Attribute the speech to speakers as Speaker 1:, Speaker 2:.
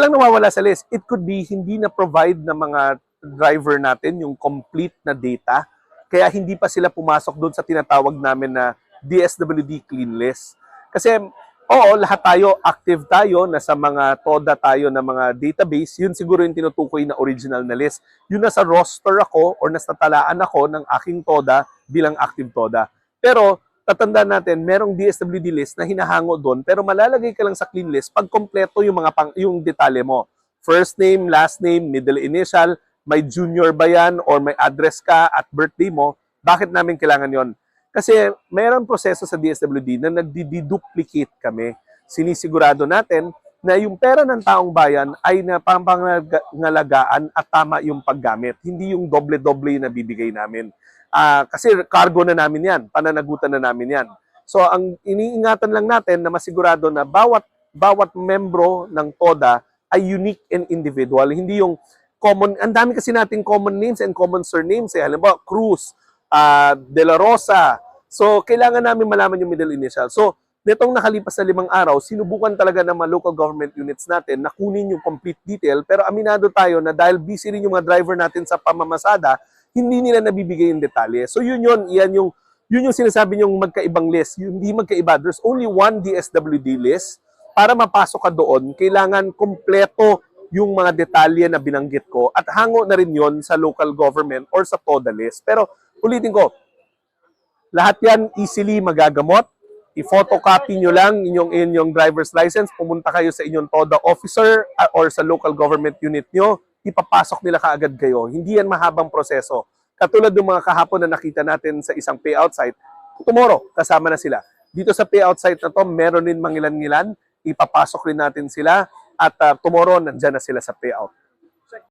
Speaker 1: walang nawawala sa list. It could be hindi na provide ng mga driver natin yung complete na data. Kaya hindi pa sila pumasok doon sa tinatawag namin na DSWD clean list. Kasi oo, lahat tayo, active tayo, nasa mga TODA tayo na mga database, yun siguro yung tinutukoy na original na list. Yun nasa roster ako or nasa talaan ako ng aking TODA bilang active TODA. Pero tatandaan natin, merong DSWD list na hinahango doon, pero malalagay ka lang sa clean list pag kompleto yung yung detalye mo. First name, last name, middle initial, may junior ba yan or may address ka at birthday mo, bakit namin kailangan yon? Kasi mayroong proseso sa DSWD na nagdi-duplicate kami. Sinisigurado natin na yung pera ng taong bayan ay napapangalagaan at tama yung paggamit. Hindi yung doble-doble na bibigay namin. Kasi cargo na namin yan, pananagutan na namin yan. So ang iniingatan lang natin na masigurado na bawat membro ng TODA ay unique and individual. Hindi yung common, ang dami kasi nating common names and common surnames. Halimbawa, Cruz, De La Rosa. So, kailangan namin malaman yung middle initial. So, nitong nakalipas na 5 araw, sinubukan talaga ng mga local government units natin na kunin yung complete detail. Pero aminado tayo na dahil busy rin yung mga driver natin sa pamamasada, hindi nila nabibigay yung detalye. So, yun yung sinasabi niyong magkaibang list. Hindi magkaiba. There's only one DSWD list. Para mapasok ka doon, kailangan kompleto yung mga detalye na binanggit ko at hango na rin yon sa local government or sa TODA list. Pero ulitin ko, lahat yan easily magagamot. I-photocopy nyo lang inyong driver's license, pumunta kayo sa inyong TODA officer or sa local government unit nyo, ipapasok nila kaagad kayo. Hindi yan mahabang proseso. Katulad ng mga kahapon na nakita natin sa isang payout site, tomorrow, kasama na sila. Dito sa payout site na to, meron din mangilan-ngilan, ipapasok rin natin sila at tomorrow, nandyan na sila sa payout.